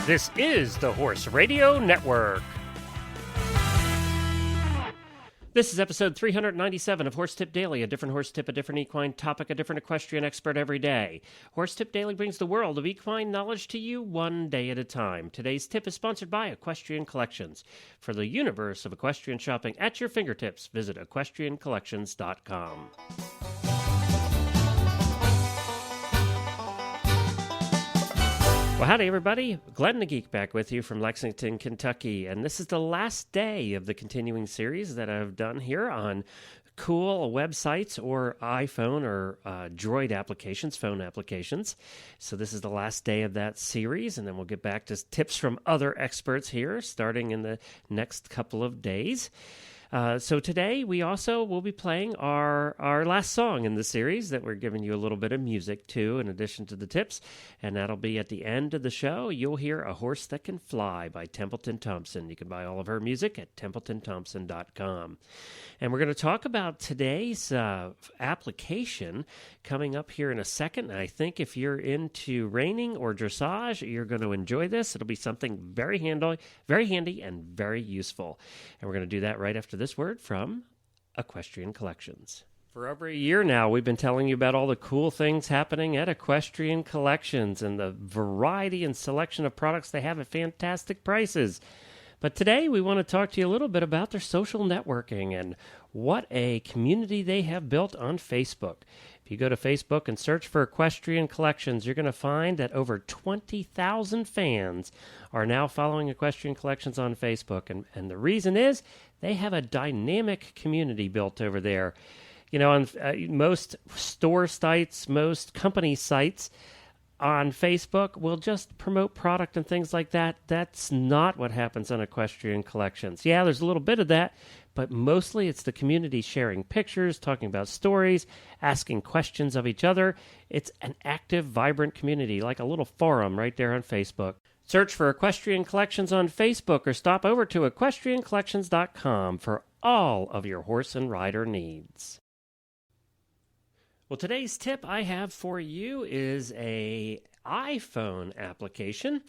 This is the Horse Radio Network. This is episode 397 of Horse Tip Daily, a different horse tip, a different equine topic, a different equestrian expert every day. Horse Tip Daily brings the world of equine knowledge to you one day at a time. Today's tip is sponsored by Equestrian Collections. For the universe of equestrian shopping at your fingertips, visit equestriancollections.com. Well, howdy, everybody. Glenn the Geek back with you from Lexington, Kentucky. And this is the last day of the continuing series that I've done here on cool websites or iPhone or Droid applications, phone applications. So this is the last day of that series, and then we'll get back to tips from other experts here starting in the next couple of days. So today we also will be playing our last song in the series that we're giving you a little bit of music to in addition to the tips, and that'll be at the end of the show. You'll hear A Horse That Can Fly by Templeton Thompson. You can buy all of her music at TempletonThompson.com. And we're going to talk about today's application coming up here in a second. And I think if you're into reining or dressage, you're going to enjoy this. It'll be something very handy and very useful. And we're going to do that right after this word from Equestrian Collections. For over a year now, we've been telling you about all the cool things happening at Equestrian Collections and the variety and selection of products they have at fantastic prices. But today we want to talk to you a little bit about their social networking and what a community they have built on Facebook. If you go to Facebook and search for Equestrian Collections, you're going to find that over 20,000 fans are now following Equestrian Collections on Facebook. And the reason is they have a dynamic community built over there. You know, on most store sites, most company sites, on Facebook, we'll just promote product and things like that. That's not what happens on Equestrian Collections. Yeah, there's a little bit of that, but mostly it's the community sharing pictures, talking about stories, asking questions of each other. It's an active, vibrant community, like a little forum right there on Facebook. Search for Equestrian Collections on Facebook or stop over to equestriancollections.com for all of your horse and rider needs. Well, today's tip I have for you is a iPhone application,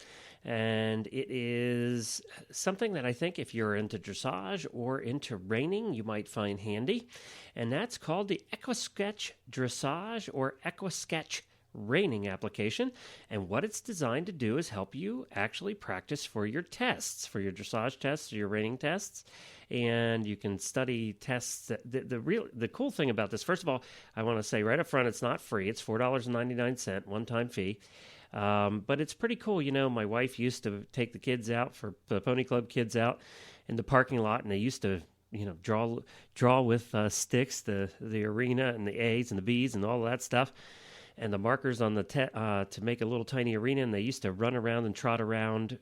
and it is something that I think if you're into dressage or into reining, you might find handy, and that's called the EquiSketch Dressage or EquiSketch reining application. And what it's designed to do is help you actually practice for your tests, for your dressage tests or your reining tests. And you can study tests. The cool thing about this, first of all, I want to say right up front, it's not free. It's $4.99, one-time fee. But it's pretty cool. You know, my wife used to take the kids out, for the Pony Club kids out in the parking lot, and they used to, you know, draw with sticks, the arena and the A's and the B's and all that stuff, and the markers on the to make a little tiny arena, and they used to run around and trot around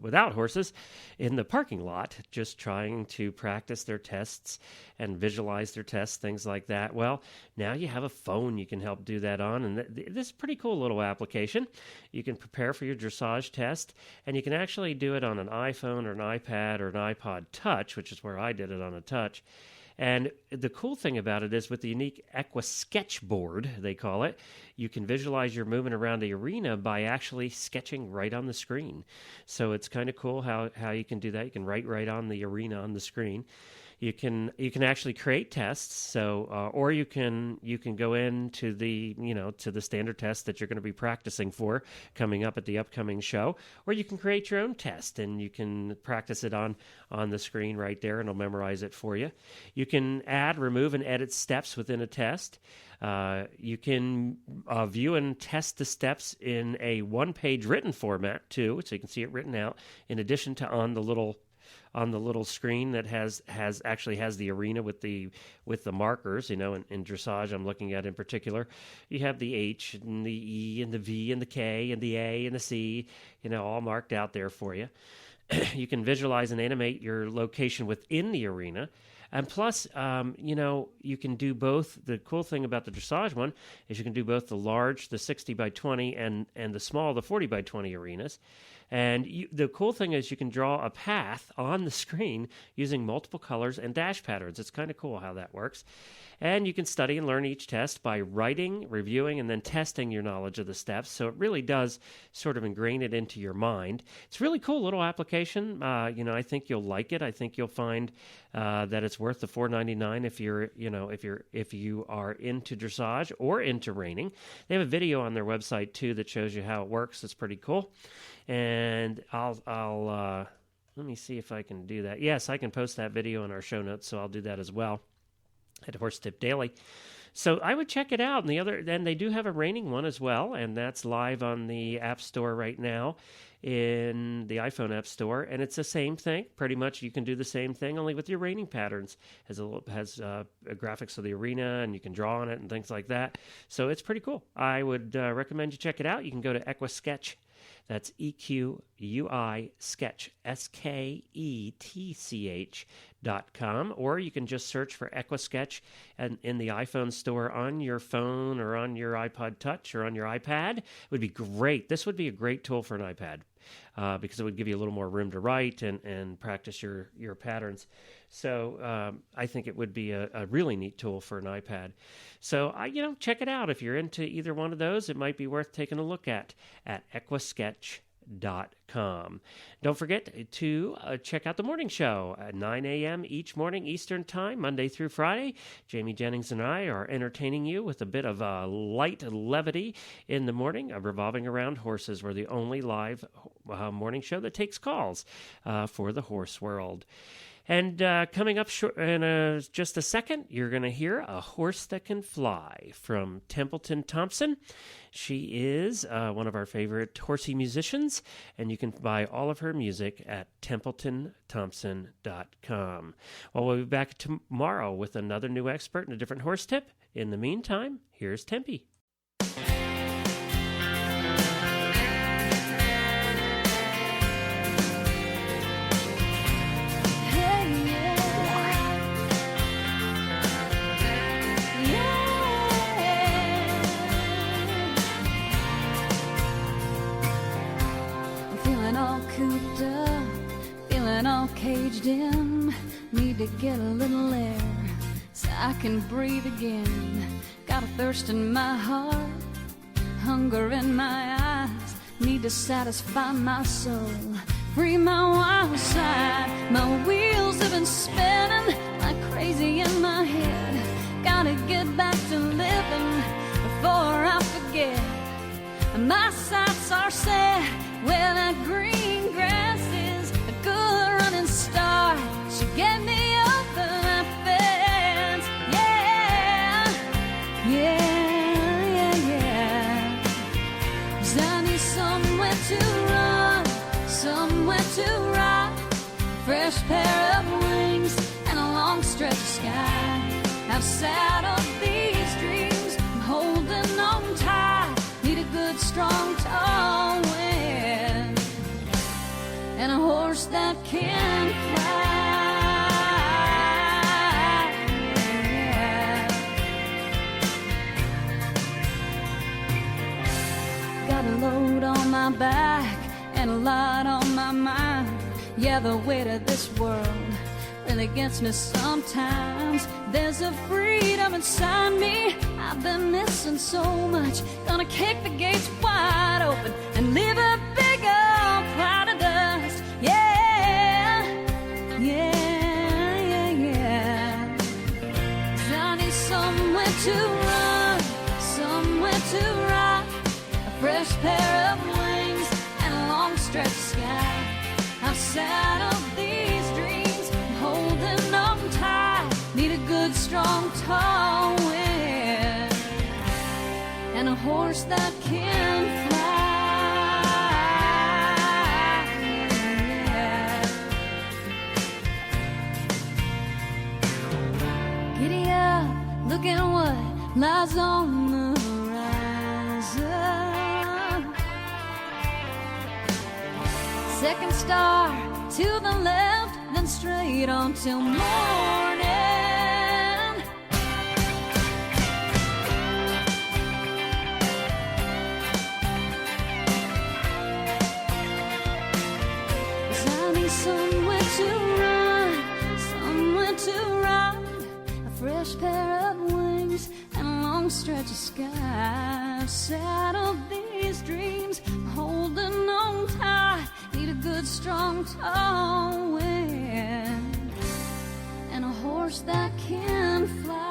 without horses in the parking lot, just trying to practice their tests and visualize their tests, things like that. Well, now you have a phone you can help do that on, and this is a pretty cool little application. You can prepare for your dressage test, and you can actually do it on an iPhone or an iPad or an iPod Touch, which is where I did it on a Touch. And the cool thing about it is with the unique EquiSketch board, they call it, you can visualize your movement around the arena by actually sketching right on the screen. So it's kind of cool how you can do that. You can write right on the arena on the screen. You can actually create tests, so or you can go into the to the standard test that you're going to be practicing for coming up at the upcoming show, or you can create your own test and you can practice it on the screen right there, and it'll memorize it for you. You can add, remove, and edit steps within a test. You can view and test the steps in a one-page written format too, so you can see it written out in addition to on the little screen that has the arena with the markers. You know, in dressage I'm looking at in particular, you have the H and the E and the V and the K and the A and the C, you know, all marked out there for you. You can visualize and animate your location within the arena. And plus, you can do both. The cool thing about the dressage one is you can do both the large, the 60 by 20, and the small, the 40 by 20 arenas. And the cool thing is you can draw a path on the screen using multiple colors and dash patterns. It's kind of cool how that works. And you can study and learn each test by writing, reviewing, and then testing your knowledge of the steps. So it really does sort of ingrain it into your mind. It's a really cool little application. I think you'll like it. I think you'll find that it's worth the $4.99 if you are into dressage or into reining. They have a video on their website too that shows you how it works. It's pretty cool. And I'll let me see if I can do that. Yes, I can post that video in our show notes, so I'll do that as well at Horse Tip Daily. So I would check it out. And they do have a reining one as well, and that's live on the App Store right now, in the iPhone App Store, and it's the same thing. Pretty much, you can do the same thing, only with your reining patterns. Has graphics of the arena, and you can draw on it and things like that. So it's pretty cool. I would recommend you check it out. You can go to EquiSketch. That's EQUI Sketch, SKETCH.com, or you can just search for EquiSketch in the iPhone store on your phone or on your iPod Touch or on your iPad. It would be great. This would be a great tool for an iPad because it would give you a little more room to write and practice your patterns. So I think it would be a really neat tool for an iPad. So check it out. If you're into either one of those, it might be worth taking a look at EquiSketch.com. Don't forget to check out the morning show at 9 a.m. each morning Eastern Time, Monday through Friday. Jamie Jennings and I are entertaining you with a bit of light levity in the morning, revolving around horses. We're the only live morning show that takes calls for the horse world. And coming up in just a second, you're going to hear A Horse That Can Fly from Templeton Thompson. She is one of our favorite horsey musicians, and you can buy all of her music at TempletonThompson.com. Well, we'll be back tomorrow with another new expert and a different horse tip. In the meantime, here's Tempe. Caged in, need to get a little air so I can breathe again. Got a thirst in my heart, hunger in my eyes, need to satisfy my soul, free my wild side. My wheels have been spinning like crazy in my head. Gotta get back to living before I forget. My sights are set where that green grass is, a good running start. She get me over that fence. Yeah, yeah, yeah, yeah. 'Cause I need somewhere to run, somewhere to ride, fresh pair of wings and a long stretch of sky. I've saddled these dreams, I'm holding on tight, need a good strong tall wind and a horse that can fly. Yeah. Got a load on my back and a lot on my mind. Yeah, the weight of this world really gets me sometimes. There's a freedom inside me I've been missing so much. Gonna kick the gates wide open and leave a big old cloud of dust. Yeah, yeah, yeah, yeah. 'Cause I need somewhere to run, somewhere to ride, a fresh pair of wings and a long stretch of sky. I've saddled these dreams, I'm holding on tight, need a good strong tall wind and a horse that can fly. Yeah. Giddy up, look at what lies on the horizon. Second star to the left, then straight on till morning. touch the sky. I've settled these dreams, I'm holding on tight. Need a good strong tall wind and a horse that can fly.